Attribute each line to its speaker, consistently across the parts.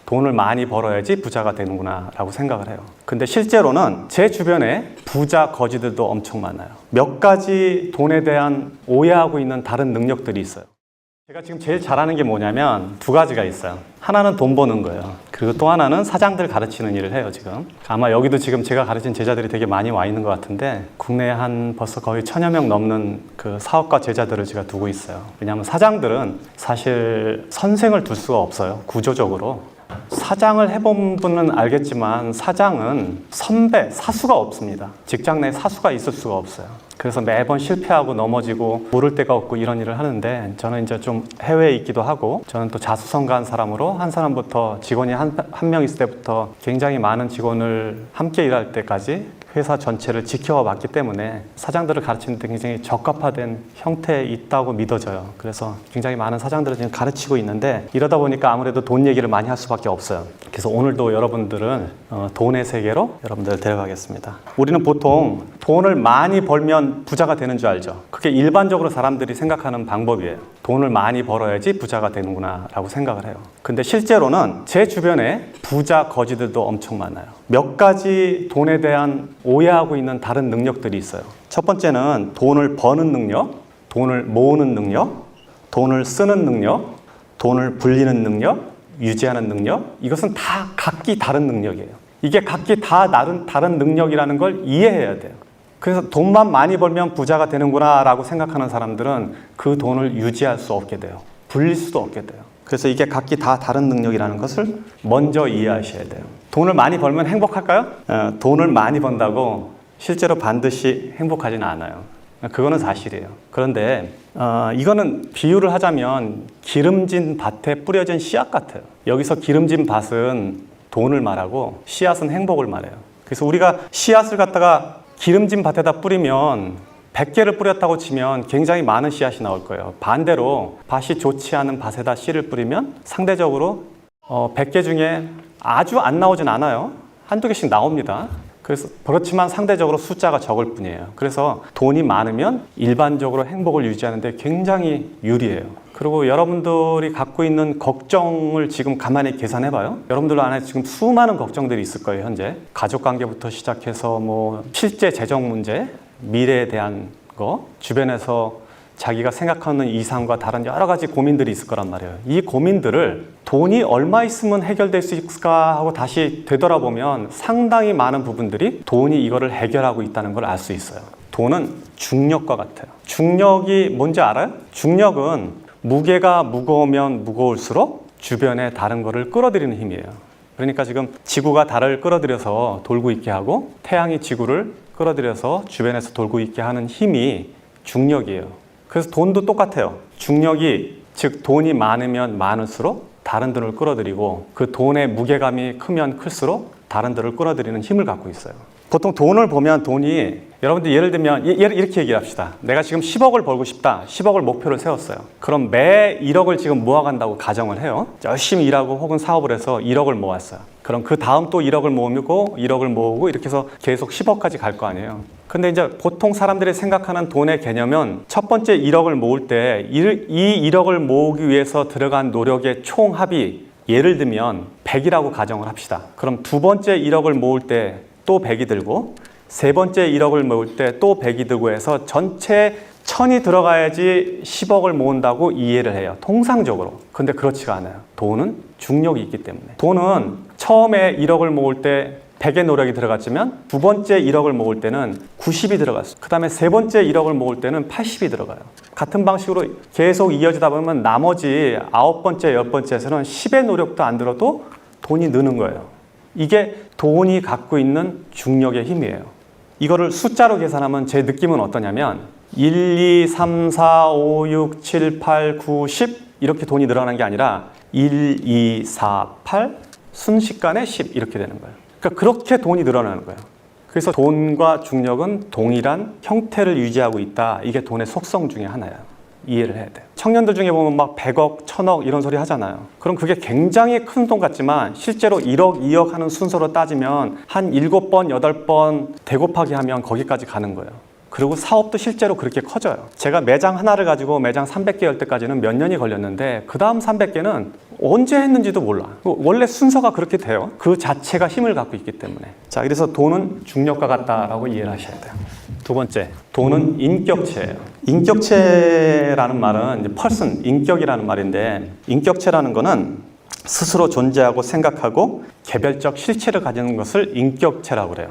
Speaker 1: 돈을 많이 벌어야지 부자가 되는구나 라고 생각을 해요. 근데 실제로는 제 주변에 부자 거지들도 엄청 많아요. 몇 가지 돈에 대한 오해하고 있는 다른 능력들이 있어요. 제가 지금 제일 잘하는 게 뭐냐면 두 가지가 있어요. 하나는 돈 버는 거예요. 그리고 또 하나는 사장들 가르치는 일을 해요, 지금. 아마 여기도 지금 제가 가르친 제자들이 되게 많이 와 있는 것 같은데, 국내에 한 벌써 거의 1000여 명 넘는 그 사업가 제자들을 제가 두고 있어요. 왜냐하면 사장들은 사실 선생을 둘 수가 없어요, 구조적으로. 사장을 해본 분은 알겠지만 사장은 선배, 사수가 없습니다. 직장 내에 사수가 있을 수가 없어요. 그래서 매번 실패하고 넘어지고 모를 데가 없고 이런 일을 하는데, 저는 이제 좀 해외에 있기도 하고, 저는 또 자수성가한 사람으로 한 사람부터 직원이 한 명 있을 때부터 굉장히 많은 직원을 함께 일할 때까지 회사 전체를 지켜와 봤기 때문에 사장들을 가르치는 데 굉장히 적합화된 형태에 있다고 믿어져요. 그래서 굉장히 많은 사장들을 지금 가르치고 있는데, 이러다 보니까 아무래도 돈 얘기를 많이 할 수밖에 없어요. 그래서 오늘도 여러분들은 돈의 세계로 여러분들을 데려가겠습니다. 우리는 보통 돈을 많이 벌면 부자가 되는 줄 알죠. 그게 일반적으로 사람들이 생각하는 방법이에요. 돈을 많이 벌어야지 부자가 되는구나 라고 생각을 해요. 근데 실제로는 제 주변에 부자 거지들도 엄청 많아요. 몇 가지 돈에 대한 오해하고 있는 다른 능력들이 있어요. 첫 번째는 돈을 버는 능력, 돈을 모으는 능력, 돈을 쓰는 능력, 돈을 불리는 능력, 유지하는 능력. 이것은 다 각기 다른 능력이에요. 이게 각기 다 다른 능력이라는 걸 이해해야 돼요. 그래서 돈만 많이 벌면 부자가 되는구나 라고 생각하는 사람들은 그 돈을 유지할 수 없게 돼요. 불릴 수도 없게 돼요. 그래서 이게 각기 다 다른 능력이라는 것을 먼저 이해하셔야 돼요. 돈을 많이 벌면 행복할까요? 돈을 많이 번다고 실제로 반드시 행복하지는 않아요. 그거는 사실이에요. 그런데 이거는 비유를 하자면 기름진 밭에 뿌려진 씨앗 같아요. 여기서 기름진 밭은 돈을 말하고 씨앗은 행복을 말해요. 그래서 우리가 씨앗을 갖다가 기름진 밭에다 뿌리면 100개를 뿌렸다고 치면 굉장히 많은 씨앗이 나올 거예요. 반대로 밭이 좋지 않은 밭에다 씨를 뿌리면 상대적으로 100개 중에 아주 안 나오진 않아요. 한두 개씩 나옵니다. 그래서 그렇지만 상대적으로 숫자가 적을 뿐이에요. 그래서 돈이 많으면 일반적으로 행복을 유지하는 데 굉장히 유리해요. 그리고 여러분들이 갖고 있는 걱정을 지금 가만히 계산해 봐요. 여러분들 안에 지금 수많은 걱정들이 있을 거예요, 현재. 가족관계부터 시작해서 뭐 실제 재정 문제, 미래에 대한 거, 주변에서 자기가 생각하는 이상과 다른 여러 가지 고민들이 있을 거란 말이에요. 이 고민들을 돈이 얼마 있으면 해결될 수 있을까 하고 다시 되돌아보면 상당히 많은 부분들이 돈이 이거를 해결하고 있다는 걸 알 수 있어요. 돈은 중력과 같아요. 중력이 뭔지 알아요? 중력은 무게가 무거우면 무거울수록 주변에 다른 거를 끌어들이는 힘이에요. 그러니까 지금 지구가 달을 끌어들여서 돌고 있게 하고 태양이 지구를 끌어들여서 주변에서 돌고 있게 하는 힘이 중력이에요. 그래서 돈도 똑같아요. 중력이, 즉 돈이 많으면 많을수록 다른 돈을 끌어들이고, 그 돈의 무게감이 크면 클수록 다른 돈을 끌어들이는 힘을 갖고 있어요. 보통 돈을 보면 돈이, 여러분들 예를 들면 이렇게 얘기합시다. 내가 지금 10억을 벌고 싶다. 10억을 목표를 세웠어요. 그럼 매 1억을 지금 모아간다고 가정을 해요. 열심히 일하고 혹은 사업을 해서 1억을 모았어요. 그럼 그 다음 또 1억을 모으고 1억을 모으고 이렇게 해서 계속 10억까지 갈 거 아니에요. 근데 이제 보통 사람들이 생각하는 돈의 개념은 첫 번째 1억을 모을 때 이 1억을 모으기 위해서 들어간 노력의 총합이 예를 들면 100이라고 가정을 합시다. 그럼 두 번째 1억을 모을 때 또 100이 들고, 세 번째 1억을 모을 때 또 100이 들고 해서 전체 1000이 들어가야지 10억을 모은다고 이해를 해요. 통상적으로. 근데 그렇지가 않아요. 돈은 중력이 있기 때문에. 돈은 처음에 1억을 모을 때 100의 노력이 들어갔지만 두 번째 1억을 모을 때는 90이 들어갔어요. 그 다음에 세 번째 1억을 모을 때는 80이 들어가요. 같은 방식으로 계속 이어지다 보면 나머지 9번째, 10번째에서는 10의 노력도 안 들어도 돈이 느는 거예요. 이게 돈이 갖고 있는 중력의 힘이에요. 이거를 숫자로 계산하면 제 느낌은 어떠냐면 1, 2, 3, 4, 5, 6, 7, 8, 9, 10 이렇게 돈이 늘어나는 게 아니라 1, 2, 4, 8 순식간에 10 이렇게 되는 거예요. 그러니까 그렇게 돈이 늘어나는 거예요. 그래서 돈과 중력은 동일한 형태를 유지하고 있다. 이게 돈의 속성 중에 하나예요. 이해를 해야 돼요. 청년들 중에 보면 막 100억, 1000억 이런 소리 하잖아요. 그럼 그게 굉장히 큰 돈 같지만 실제로 1억, 2억 하는 순서로 따지면 한 7번, 8번 대곱하기 하면 거기까지 가는 거예요. 그리고 사업도 실제로 그렇게 커져요. 제가 매장 하나를 가지고 매장 300개 열 때까지는 몇 년이 걸렸는데 그 다음 300개는 언제 했는지도 몰라. 원래 순서가 그렇게 돼요. 그 자체가 힘을 갖고 있기 때문에. 자, 그래서 돈은 중력과 같다라고 이해를 하셔야 돼요. 두 번째, 돈은 인격체예요. 인격체라는 말은 이제 person, 인격이라는 말인데, 인격체라는 거는 스스로 존재하고 생각하고 개별적 실체를 가지는 것을 인격체라고 그래요.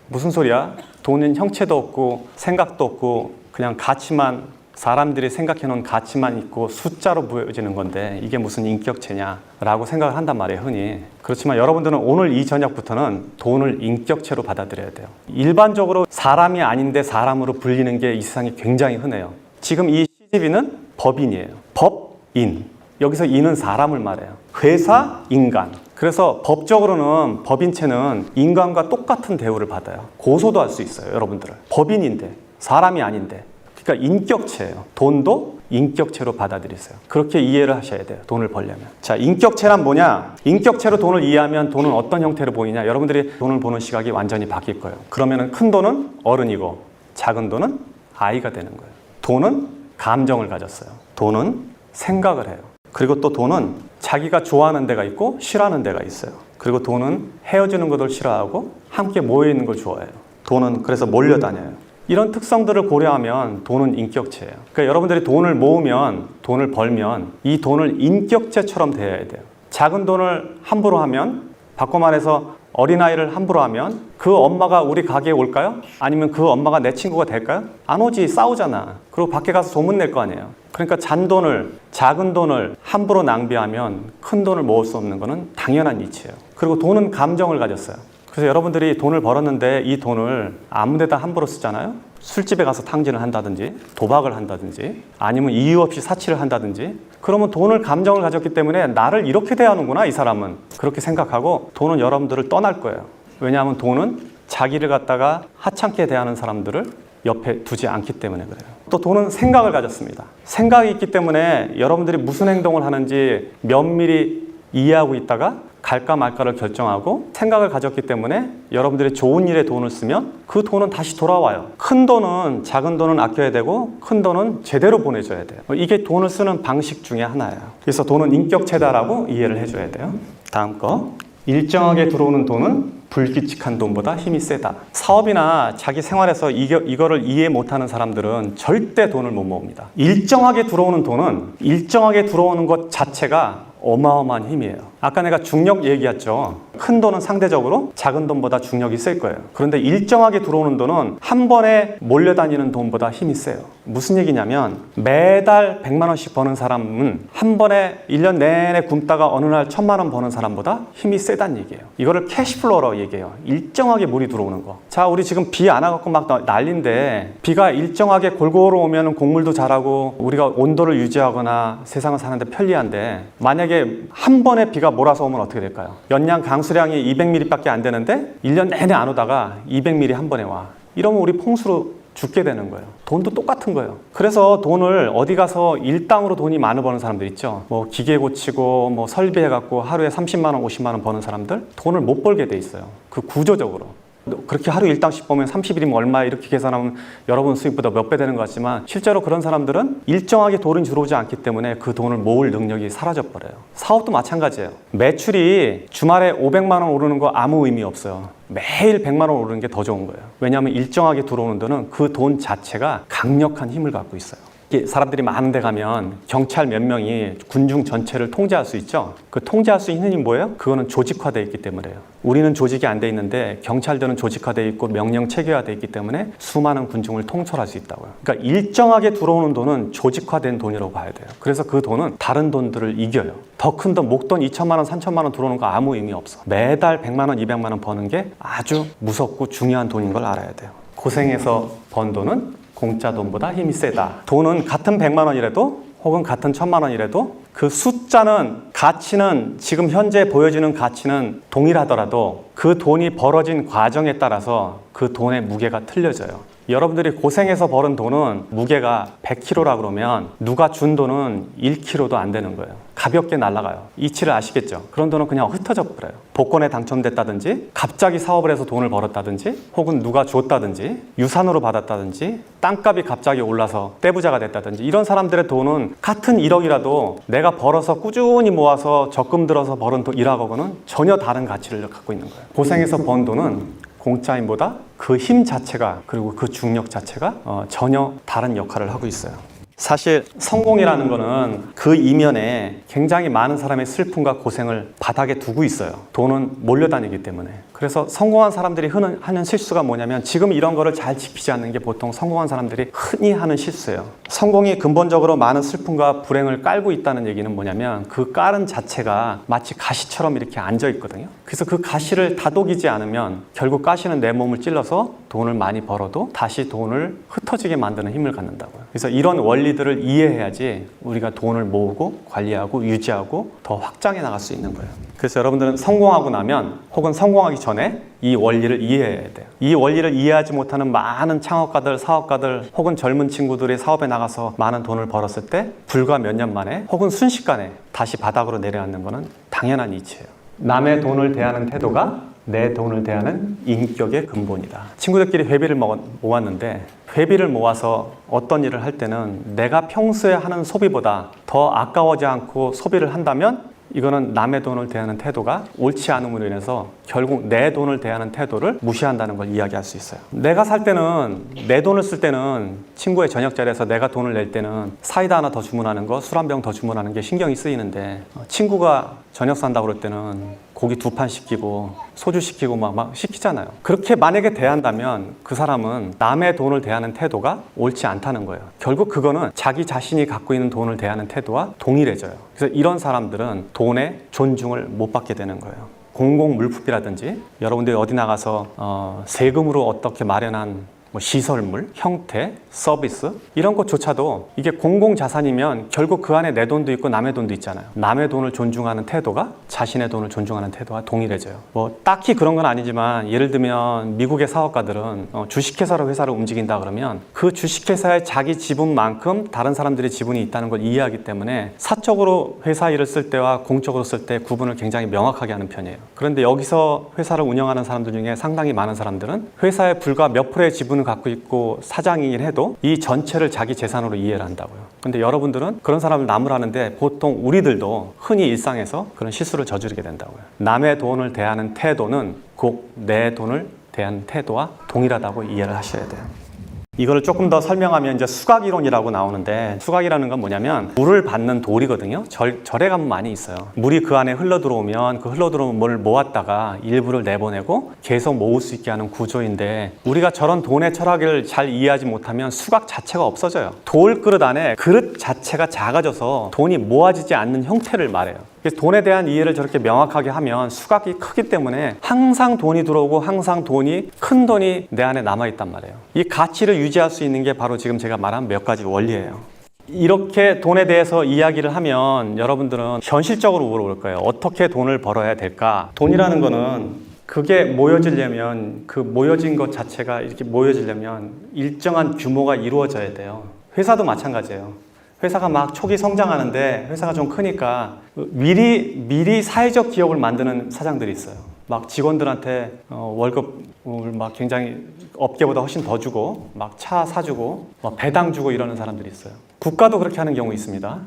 Speaker 1: 무슨 소리야? 돈은 형체도 없고 생각도 없고 그냥 가치만, 사람들이 생각해 놓은 가치만 있고 숫자로 보여지는 건데 이게 무슨 인격체냐라고 생각을 한단 말이에요, 흔히. 그렇지만 여러분들은 오늘 이 저녁부터는 돈을 인격체로 받아들여야 돼요. 일반적으로 사람이 아닌데 사람으로 불리는 게 이 세상에 굉장히 흔해요. 지금 이 CGV는 법인이에요. 법인. 여기서 인은 사람을 말해요. 회사, 인간. 그래서 법적으로는 법인체는 인간과 똑같은 대우를 받아요. 고소도 할 수 있어요, 여러분들을. 법인인데, 사람이 아닌데. 그러니까 인격체예요. 돈도 인격체로 받아들이세요. 그렇게 이해를 하셔야 돼요, 돈을 벌려면. 자, 인격체란 뭐냐? 인격체로 돈을 이해하면 돈은 어떤 형태로 보이냐? 여러분들이 돈을 보는 시각이 완전히 바뀔 거예요. 그러면은 큰 돈은 어른이고 작은 돈은 아이가 되는 거예요. 돈은 감정을 가졌어요. 돈은 생각을 해요. 그리고 또 돈은 자기가 좋아하는 데가 있고 싫어하는 데가 있어요. 그리고 돈은 헤어지는 것을 싫어하고 함께 모여있는 걸 좋아해요. 돈은 그래서 몰려다녀요. 이런 특성들을 고려하면 돈은 인격체예요. 그러니까 여러분들이 돈을 모으면, 돈을 벌면 이 돈을 인격체처럼 대해야 돼요. 작은 돈을 함부로 하면, 바꿔 말해서 어린아이를 함부로 하면 그 엄마가 우리 가게에 올까요? 아니면 그 엄마가 내 친구가 될까요? 안 오지, 싸우잖아. 그리고 밖에 가서 소문 낼 거 아니에요. 그러니까 잔돈을, 작은 돈을 함부로 낭비하면 큰 돈을 모을 수 없는 거는 당연한 이치예요. 그리고 돈은 감정을 가졌어요. 그래서 여러분들이 돈을 벌었는데 이 돈을 아무 데다 함부로 쓰잖아요. 술집에 가서 탕진을 한다든지 도박을 한다든지 아니면 이유 없이 사치를 한다든지, 그러면 돈을 감정을 가졌기 때문에 나를 이렇게 대하는구나, 이 사람은. 그렇게 생각하고 돈은 여러분들을 떠날 거예요. 왜냐하면 돈은 자기를 갖다가 하찮게 대하는 사람들을 옆에 두지 않기 때문에 그래요. 또 돈은 생각을 가졌습니다. 생각이 있기 때문에 여러분들이 무슨 행동을 하는지 면밀히 이해하고 있다가 갈까 말까를 결정하고 생각을 가졌기 때문에 여러분들이 좋은 일에 돈을 쓰면 그 돈은 다시 돌아와요. 큰 돈은, 작은 돈은 아껴야 되고 큰 돈은 제대로 보내줘야 돼요. 이게 돈을 쓰는 방식 중에 하나예요. 그래서 돈은 인격체다라고 이해를 해줘야 돼요. 다음 거. 일정하게 들어오는 돈은 불규칙한 돈보다 힘이 세다. 사업이나 자기 생활에서 이거를 이해 못하는 사람들은 절대 돈을 못 모읍니다. 일정하게 들어오는 돈은, 일정하게 들어오는 것 자체가 어마어마한 힘이에요. 아까 내가 중력 얘기했죠. 큰 돈은 상대적으로 작은 돈보다 중력이 셀 거예요. 그런데 일정하게 들어오는 돈은 한 번에 몰려다니는 돈보다 힘이 세요. 무슨 얘기냐면 매달 100만 원씩 버는 사람은 한 번에 1년 내내 굶다가 어느 날 1000만 원 버는 사람보다 힘이 세다는 얘기예요. 이거를 캐시플로우라고 얘기해요. 일정하게 물이 들어오는 거. 자, 우리 지금 비 안 와갖고 막 난리인데 비가 일정하게 골고루 오면 곡물도 자라고 우리가 온도를 유지하거나 세상을 사는데 편리한데, 만약에 한 번에 비가 몰아서 오면 어떻게 될까요? 연량 강수량이 200mm밖에 안 되는데 1년 내내 안 오다가 200mm 한 번에 와. 이러면 우리 풍수로 죽게 되는 거예요. 돈도 똑같은 거예요. 그래서 돈을 어디 가서 일당으로 돈이 많이 버는 사람들 있죠. 뭐 기계 고치고 뭐 설비해갖고 하루에 30만 원, 50만 원 버는 사람들, 돈을 못 벌게 돼 있어요. 그 구조적으로. 그렇게 하루 일당씩 보면 30일이면 얼마, 이렇게 계산하면 여러분 수입보다 몇 배 되는 것 같지만 실제로 그런 사람들은 일정하게 돈이 들어오지 않기 때문에 그 돈을 모을 능력이 사라져버려요. 사업도 마찬가지예요. 매출이 주말에 500만 원 오르는 거 아무 의미 없어요. 매일 100만 원 오르는 게 더 좋은 거예요. 왜냐하면 일정하게 들어오는 돈은 그 돈 자체가 강력한 힘을 갖고 있어요. 사람들이 많은 데 가면 경찰 몇 명이 군중 전체를 통제할 수 있죠. 그 통제할 수 있는 힘이 뭐예요? 그거는 조직화되어 있기 때문에요. 우리는 조직이 안 돼 있는데 경찰들은 조직화되어 있고 명령 체계화되어 있기 때문에 수많은 군중을 통솔할 수 있다고요. 그러니까 일정하게 들어오는 돈은 조직화된 돈이라고 봐야 돼요. 그래서 그 돈은 다른 돈들을 이겨요. 더 큰 돈, 목돈 2천만 원, 3천만 원 들어오는 거 아무 의미 없어. 매달 100만 원, 200만 원 버는 게 아주 무섭고 중요한 돈인 걸 알아야 돼요. 고생해서 번 돈은 공짜 돈보다 힘이 세다. 돈은 같은 100만 원이라도 혹은 같은 1000만 원이라도 그 숫자는, 가치는, 지금 현재 보여지는 가치는 동일하더라도 그 돈이 벌어진 과정에 따라서 그 돈의 무게가 틀려져요. 여러분들이 고생해서 벌은 돈은 무게가 100kg라 그러면 누가 준 돈은 1kg도 안 되는 거예요. 가볍게 날아가요. 이치를 아시겠죠? 그런 돈은 그냥 흩어져 버려요. 복권에 당첨됐다든지 갑자기 사업을 해서 돈을 벌었다든지 혹은 누가 줬다든지 유산으로 받았다든지 땅값이 갑자기 올라서 떼부자가 됐다든지 이런 사람들의 돈은 같은 1억이라도 내가 벌어서 꾸준히 모아서 적금 들어서 벌은 돈 1억하고는 전혀 다른 가치를 갖고 있는 거예요. 고생해서 번 돈은 공짜임보다 그 힘 자체가 그리고 그 중력 자체가 전혀 다른 역할을 하고 있어요. 사실 성공이라는 거는 그 이면에 굉장히 많은 사람의 슬픔과 고생을 바닥에 두고 있어요. 돈은 몰려다니기 때문에. 그래서 성공한 사람들이 하는 실수가 뭐냐면 지금 이런 거를 잘 지키지 않는 게 보통 성공한 사람들이 흔히 하는 실수예요. 성공이 근본적으로 많은 슬픔과 불행을 깔고 있다는 얘기는 뭐냐면 그 깔은 자체가 마치 가시처럼 이렇게 앉아 있거든요. 그래서 그 가시를 다독이지 않으면 결국 가시는 내 몸을 찔러서 돈을 많이 벌어도 다시 돈을 흩어지게 만드는 힘을 갖는다고요. 그래서 이런 원리들을 이해해야지 우리가 돈을 모으고 관리하고 유지하고 더 확장해 나갈 수 있는 거예요. 그래서 여러분들은 성공하고 나면 혹은 성공하기 전에 이 원리를 이해해야 돼요. 이 원리를 이해하지 못하는 많은 창업가들, 사업가들 혹은 젊은 친구들이 사업에 나가서 많은 돈을 벌었을 때 불과 몇 년 만에 혹은 순식간에 다시 바닥으로 내려앉는 것은 당연한 이치예요. 남의 돈을 대하는 태도가 내 돈을 대하는 인격의 근본이다. 친구들끼리 회비를 모았는데 회비를 모아서 어떤 일을 할 때는 내가 평소에 하는 소비보다 더 아까워지 않고 소비를 한다면 이거는 남의 돈을 대하는 태도가 옳지 않음으로 인해서 결국 내 돈을 대하는 태도를 무시한다는 걸 이야기할 수 있어요. 내가 살 때는 내 돈을 쓸 때는 친구의 저녁 자리에서 내가 돈을 낼 때는 사이다 하나 더 주문하는 거, 술 한 병 더 주문하는 게 신경이 쓰이는데 친구가 저녁 산다고 그럴 때는 고기 2판 시키고 소주 시키고 막 시키잖아요. 그렇게 만약에 대한다면 그 사람은 남의 돈을 대하는 태도가 옳지 않다는 거예요. 결국 그거는 자기 자신이 갖고 있는 돈을 대하는 태도와 동일해져요. 그래서 이런 사람들은 돈의 존중을 못 받게 되는 거예요. 공공물품이라든지 여러분들이 어디 나가서 세금으로 어떻게 마련한 시설물, 형태, 서비스 이런 것조차도 이게 공공자산이면 결국 그 안에 내 돈도 있고 남의 돈도 있잖아요. 남의 돈을 존중하는 태도가 자신의 돈을 존중하는 태도와 동일해져요. 딱히 그런 건 아니지만 예를 들면 미국의 사업가들은 주식회사로 회사를 움직인다 그러면 그 주식회사의 자기 지분만큼 다른 사람들의 지분이 있다는 걸 이해하기 때문에 사적으로 회사 일을 쓸 때와 공적으로 쓸 때 구분을 굉장히 명확하게 하는 편이에요. 그런데 여기서 회사를 운영하는 사람들 중에 상당히 많은 사람들은 회사에 불과 몇 프로의 지분을 갖고 있고 사장이긴 해도 이 전체를 자기 재산으로 이해를 한다고요. 근데 여러분들은 그런 사람을 나무라는데 보통 우리들도 흔히 일상에서 그런 실수를 저지르게 된다고요. 남의 돈을 대하는 태도는 꼭 내 돈을 대하는 태도와 동일하다고 이해를 하셔야 돼요. 이거를 조금 더 설명하면 이제 수각이론이라고 나오는데 수각이라는 건 뭐냐면 물을 받는 돌이거든요. 절에 가면 많이 있어요. 물이 그 안에 흘러들어오면 그 흘러들어온 물을 모았다가 일부를 내보내고 계속 모을 수 있게 하는 구조인데 우리가 저런 돈의 철학을 잘 이해하지 못하면 수각 자체가 없어져요. 돌 그릇 안에 그릇 자체가 작아져서 돈이 모아지지 않는 형태를 말해요. 그래서 돈에 대한 이해를 저렇게 명확하게 하면 수각이 크기 때문에 항상 돈이 들어오고 항상 큰 돈이 내 안에 남아있단 말이에요. 이 가치를 유지할 수 있는 게 바로 지금 제가 말한 몇 가지 원리예요. 이렇게 돈에 대해서 이야기를 하면 여러분들은 현실적으로 물어볼 거예요. 어떻게 돈을 벌어야 될까? 돈이라는 거는 그게 모여지려면 그 모여진 것 자체가 이렇게 모여지려면 일정한 규모가 이루어져야 돼요. 회사도 마찬가지예요. 회사가 막 초기 성장하는데 회사가 좀 크니까 미리 사회적 기업을 만드는 사장들이 있어요. 막 직원들한테 월급을 막 굉장히 업계보다 훨씬 더 주고 막 차 사주고 막 배당 주고 이러는 사람들이 있어요. 국가도 그렇게 하는 경우 있습니다.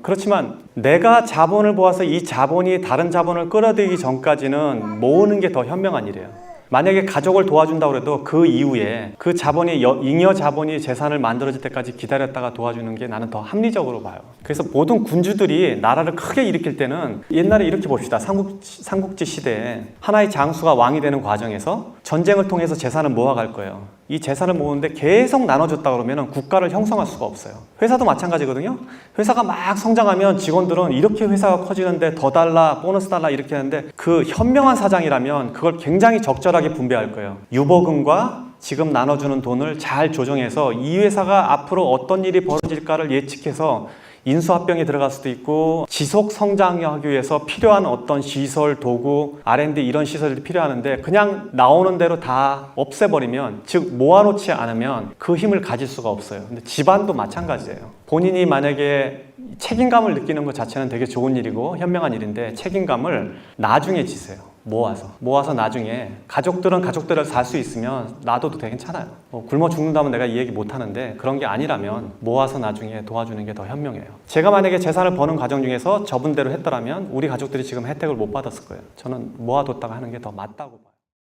Speaker 1: 그렇지만 내가 자본을 모아서 이 자본이 다른 자본을 끌어들이기 전까지는 모으는 게 더 현명한 일이에요. 만약에 가족을 도와준다고 해도 그 이후에 그 자본이 잉여 자본이 재산을 만들어질 때까지 기다렸다가 도와주는 게 나는 더 합리적으로 봐요. 그래서 모든 군주들이 나라를 크게 일으킬 때는 옛날에 이렇게 봅시다. 삼국지 시대에 하나의 장수가 왕이 되는 과정에서 전쟁을 통해서 재산을 모아갈 거예요. 이 재산을 모으는데 계속 나눠줬다 그러면 국가를 형성할 수가 없어요. 회사도 마찬가지거든요. 회사가 막 성장하면 직원들은 이렇게 회사가 커지는데 더 달라, 보너스 달라 이렇게 하는데 그 현명한 사장이라면 그걸 굉장히 적절하게 분배할 거예요. 유보금과 지금 나눠주는 돈을 잘 조정해서 이 회사가 앞으로 어떤 일이 벌어질까를 예측해서 인수합병이 들어갈 수도 있고 지속 성장하기 위해서 필요한 어떤 시설, 도구, R&D 이런 시설이 필요하는데 그냥 나오는 대로 다 없애버리면, 즉 모아놓지 않으면 그 힘을 가질 수가 없어요. 근데 집안도 마찬가지예요. 본인이 만약에 책임감을 느끼는 것 자체는 되게 좋은 일이고 현명한 일인데 책임감을 나중에 지세요. 모아서 나중에 가족들은 가족들을 살 수 있으면 놔둬도 되게 괜찮아요. 굶어 죽는다면 내가 이 얘기 못 하는데 그런 게 아니라면 모아서 나중에 도와주는 게 더 현명해요. 제가 만약에 재산을 버는 과정 중에서 저분대로 했더라면 우리 가족들이 지금 혜택을 못 받았을 거예요. 저는 모아뒀다가 하는 게 더 맞다고 봐요.